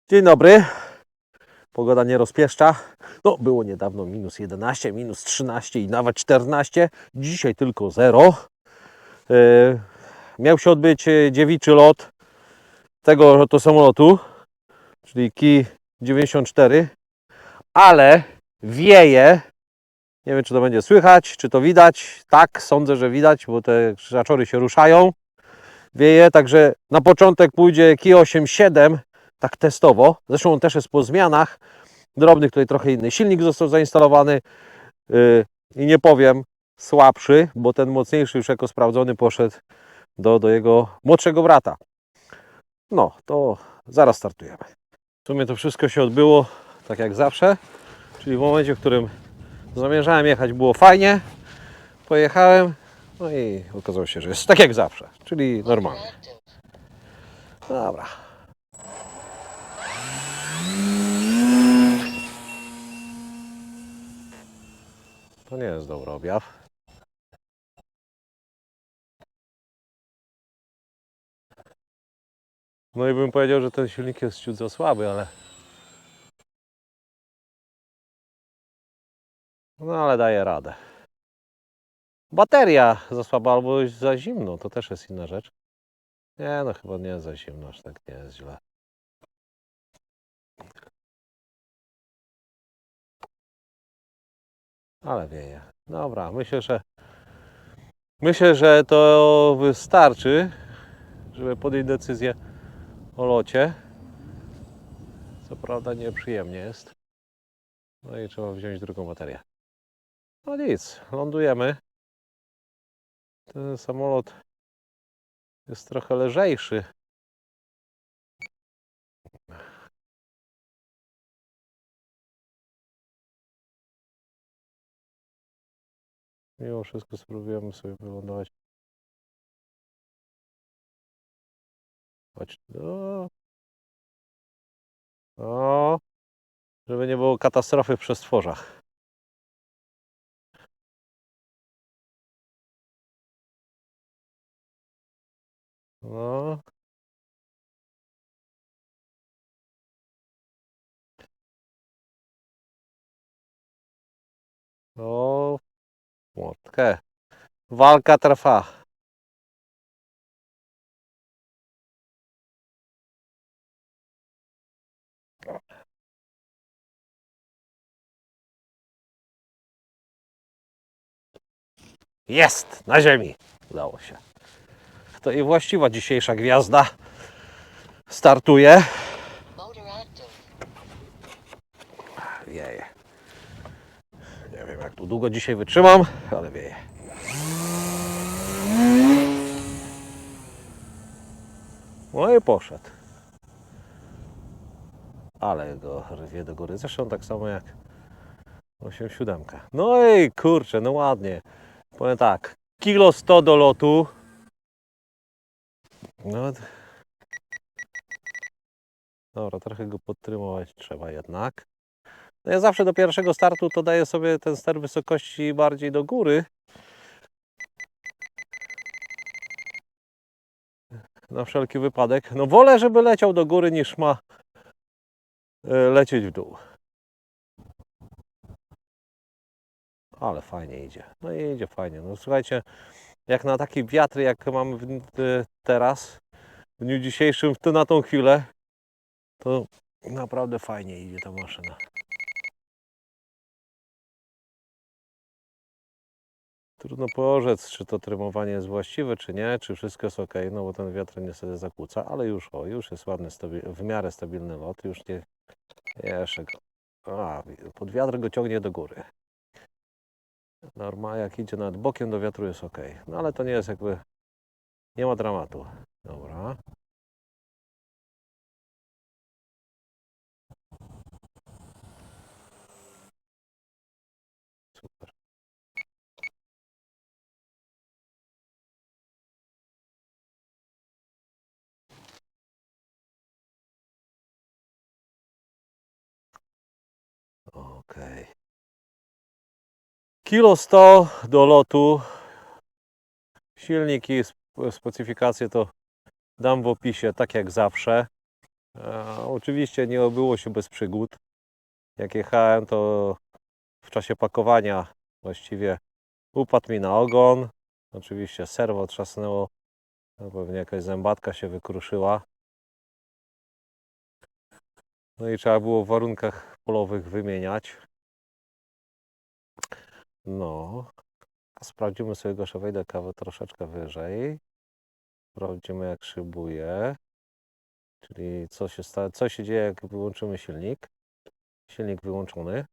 Dzień dobry. Pogoda nie rozpieszcza. No, było niedawno minus 11, minus 13 i nawet 14. Dzisiaj tylko 0. Miał się odbyć dziewiczy lot tego oto samolotu, czyli Ki-94, ale wieje. Nie wiem, czy to będzie słychać, czy to widać. Tak, sądzę, że widać, bo te krzyżaczory się ruszają. Wieje, także na początek pójdzie Ki-87, tak testowo. Zresztą on też jest po zmianach drobnych, tutaj trochę inny silnik został zainstalowany i nie powiem słabszy, bo ten mocniejszy już jako sprawdzony poszedł do jego młodszego brata. No, to zaraz startujemy. W sumie to wszystko się odbyło tak jak zawsze, czyli w momencie, w którym zamierzałem jechać, było fajnie, pojechałem, no i okazało się, że jest tak jak zawsze, czyli normalnie. Dobra. To nie jest dobry objaw. No i bym powiedział, że ten silnik jest ciut za słaby, ale... No ale daje radę. Bateria za słaba albo za zimno, to też jest inna rzecz. Nie, no chyba nie jest za zimno, aż tak nie jest źle. Ale wieje. Dobra, myślę, że to wystarczy, żeby podjąć decyzję o locie. Co prawda nieprzyjemnie jest. No i trzeba wziąć drugą baterię. No nic, lądujemy. Ten samolot jest trochę lżejszy. Mimo wszystko spróbujemy sobie wylądować. Chodź. O, żeby nie było katastrofy w przestworzach. No. O, młotkę. Walka trwa. Jest! Na ziemi! Udało się. To i właściwa dzisiejsza gwiazda startuje. Wieje. Nie wiem, jak tu długo dzisiaj wytrzymam, ale wieje. No i poszedł. Ale go rwie do góry. Zresztą tak samo jak 8,7. No i kurczę, no ładnie. Powiem tak, kilo 100 do lotu. No, dobra, trochę go podtrymować trzeba jednak. No ja zawsze do pierwszego startu to daję sobie ten ster wysokości bardziej do góry. Na wszelki wypadek. No wolę, żeby leciał do góry niż ma lecieć w dół. Ale fajnie idzie. No i idzie fajnie. No słuchajcie, jak na takie wiatry, jak mamy teraz, w dniu dzisiejszym, to na tą chwilę, to naprawdę fajnie idzie ta maszyna. Trudno porzec, czy to trymowanie jest właściwe, czy nie, czy wszystko jest ok, no bo ten wiatr niestety zakłóca, ale już jest ładny, w miarę stabilny lot, już nie jeszcze go. Pod wiatr go ciągnie do góry. Norma, jak idzie nad bokiem do wiatru jest ok, no ale to nie jest jakby, nie ma dramatu. Dobra. Super. Ok. Kilo 100 do lotu. Silniki, specyfikacje to dam w opisie, tak jak zawsze. Oczywiście nie obyło się bez przygód. Jak jechałem, to w czasie pakowania właściwie upadł mi na ogon. Oczywiście serwo trzasnęło, no pewnie jakaś zębatka się wykruszyła. No i trzeba było w warunkach polowych wymieniać. No, a sprawdzimy sobie go, że wejdę kawę troszeczkę wyżej. Sprawdzimy, jak szybuje. Czyli co się dzieje, jak wyłączymy silnik. Silnik wyłączony.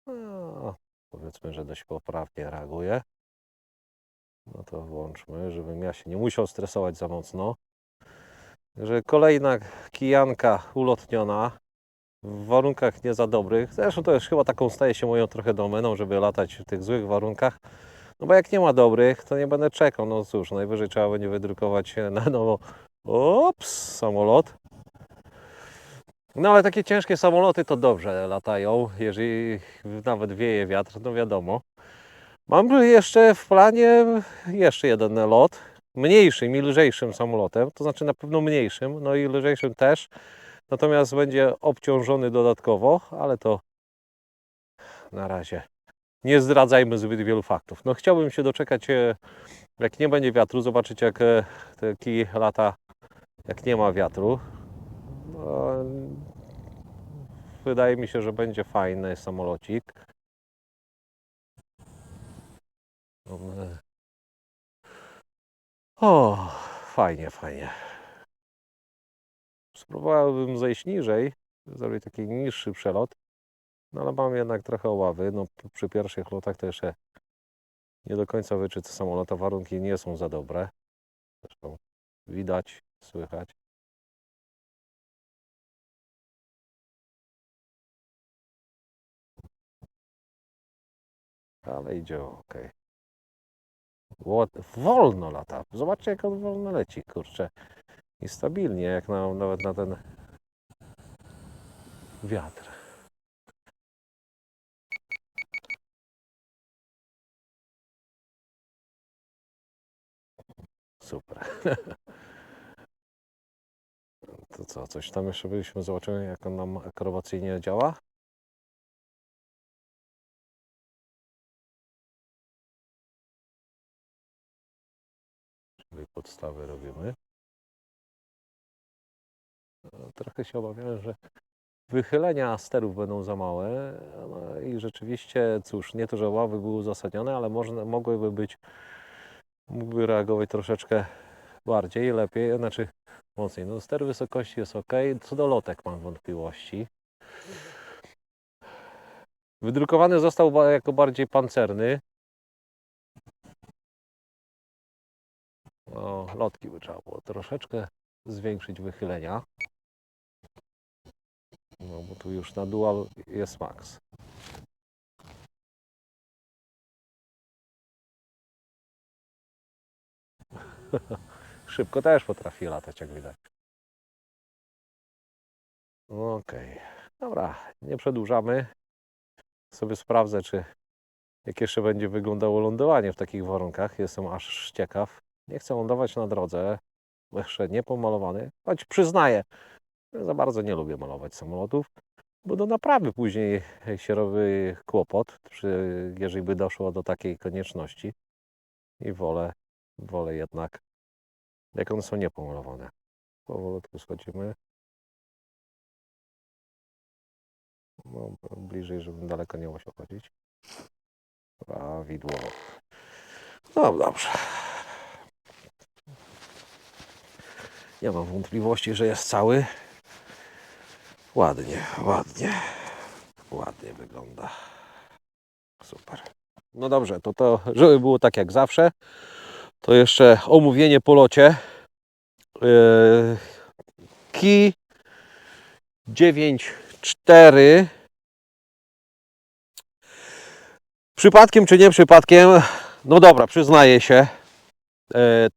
No, powiedzmy, że dość poprawnie reaguje. No to włączmy, żebym ja się nie musiał stresować za mocno. Że kolejna kijanka ulotniona w warunkach nie za dobrych. Zresztą to już chyba taką staje się moją trochę domeną, żeby latać w tych złych warunkach. No bo jak nie ma dobrych, to nie będę czekał. No cóż, najwyżej trzeba będzie wydrukować na nowo samolot. No ale takie ciężkie samoloty to dobrze latają, jeżeli nawet wieje wiatr, no wiadomo. Mam jeszcze w planie jeszcze jeden lot, mniejszym i lżejszym samolotem, to znaczy na pewno mniejszym, no i lżejszym też. Natomiast będzie obciążony dodatkowo, ale to na razie nie zdradzajmy zbyt wielu faktów. No chciałbym się doczekać, jak nie będzie wiatru, zobaczyć jak taki lata, jak nie ma wiatru. No, wydaje mi się, że będzie fajny samolocik. O, fajnie, fajnie. Spróbowałbym zejść niżej, zrobić taki niższy przelot, no ale mam jednak trochę obawy. No, przy pierwszych lotach to jeszcze nie do końca wyczyt samolota, warunki nie są za dobre. Zresztą widać, słychać. Ale idzie ok. Wolno lata. Zobaczcie, jak on wolno leci, kurczę. I stabilnie, jak nawet na ten wiatr. Super. To co, coś tam jeszcze byśmy zobaczyli, jak on nam akrobacyjnie działa? Czyli podstawy robimy. Trochę się obawiałem, że wychylenia sterów będą za małe, no i rzeczywiście, cóż, nie to, że ławy były uzasadnione, ale mógłby reagować troszeczkę bardziej, lepiej, znaczy mocniej. No ster wysokości jest ok, co do lotek mam wątpliwości. Wydrukowany został jako bardziej pancerny. O, lotki by trzeba było troszeczkę zwiększyć wychylenia. No bo tu już na dual jest max. Szybko też potrafi latać, jak widać. Okej. Dobra, nie przedłużamy. Sobie sprawdzę, jak jeszcze będzie wyglądało lądowanie w takich warunkach. Jestem aż ciekaw. Nie chcę lądować na drodze, bo jeszcze nie pomalowany, choć przyznaję, że za bardzo nie lubię malować samolotów, bo do naprawy później się robi kłopot, jeżeli by doszło do takiej konieczności. I wolę jednak, jak one są niepomalowane. Powolutku schodzimy. No, bliżej, żebym daleko nie musiał chodzić. Prawidłowo. No dobrze. Nie mam wątpliwości, że jest cały. Ładnie wygląda. Super. No dobrze, to żeby było tak jak zawsze, to jeszcze omówienie po locie. Ki 9.4. Przypadkiem czy nie przypadkiem? No dobra, przyznaję się.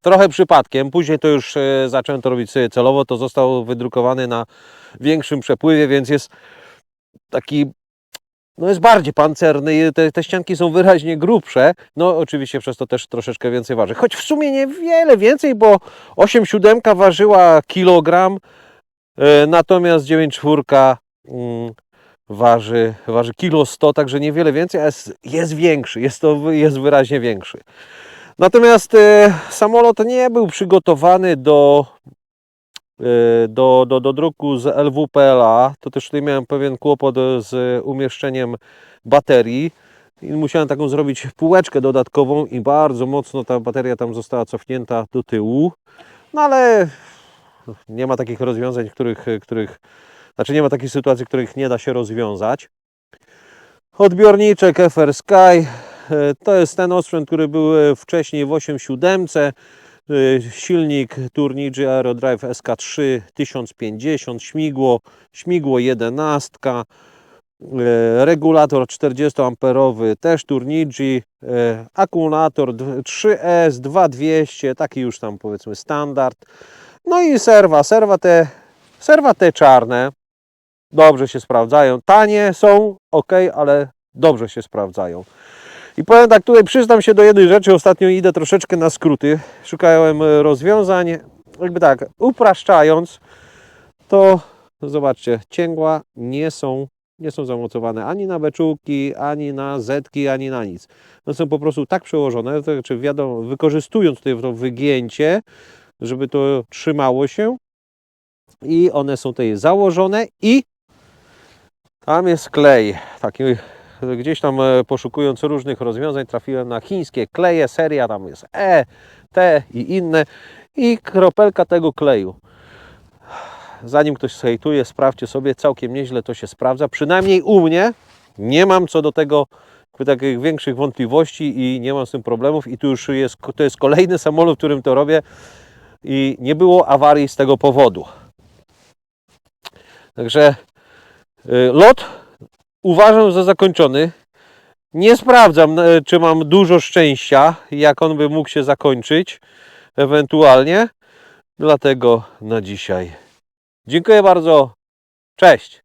Trochę przypadkiem, później to już zacząłem to robić sobie celowo, to został wydrukowany na większym przepływie, więc jest taki, no jest bardziej pancerny, te ścianki są wyraźnie grubsze, no oczywiście przez to też troszeczkę więcej waży, choć w sumie niewiele więcej, bo 8,7 ważyła kilogram, Natomiast 9.4 waży kilo 100, także niewiele więcej, ale jest większy, jest wyraźnie większy. Natomiast samolot nie był przygotowany do druku z LWPLA. To też tutaj miałem pewien kłopot z umieszczeniem baterii i musiałem taką zrobić półeczkę dodatkową i bardzo mocno ta bateria tam została cofnięta do tyłu. No ale nie ma takich rozwiązań, znaczy nie ma takich sytuacji, których nie da się rozwiązać. Odbiorniczek FR Sky to jest ten osprzęt, który był wcześniej w 8.7. Silnik Turnigy Aerodrive SK3 1050, śmigło 11, regulator 40 amperowy, też Turnigy, akumulator 3S 2200, taki już tam powiedzmy standard. No i serwa te czarne dobrze się sprawdzają. Tanie są, ok, ale dobrze się sprawdzają. I powiem tak, tutaj przyznam się do jednej rzeczy, ostatnio idę troszeczkę na skróty, szukałem rozwiązań, jakby tak, upraszczając, to zobaczcie, cięgła nie są zamocowane ani na beczułki, ani na zetki, ani na nic. One są po prostu tak przełożone, to znaczy wiadomo, wykorzystując tutaj to wygięcie, żeby to trzymało się i one są tutaj założone i tam jest klej, taki. Gdzieś tam poszukując różnych rozwiązań trafiłem na chińskie kleje, seria tam jest E, T i inne i kropelka tego kleju. Zanim ktoś zhejtuje, sprawdźcie sobie, całkiem nieźle to się sprawdza, przynajmniej u mnie. Nie mam co do tego takich większych wątpliwości i nie mam z tym problemów i to jest kolejny samolot, w którym to robię i nie było awarii z tego powodu. Także lot uważam za zakończony. Nie sprawdzam, czy mam dużo szczęścia, jak on by mógł się zakończyć ewentualnie. Dlatego na dzisiaj dziękuję bardzo. Cześć!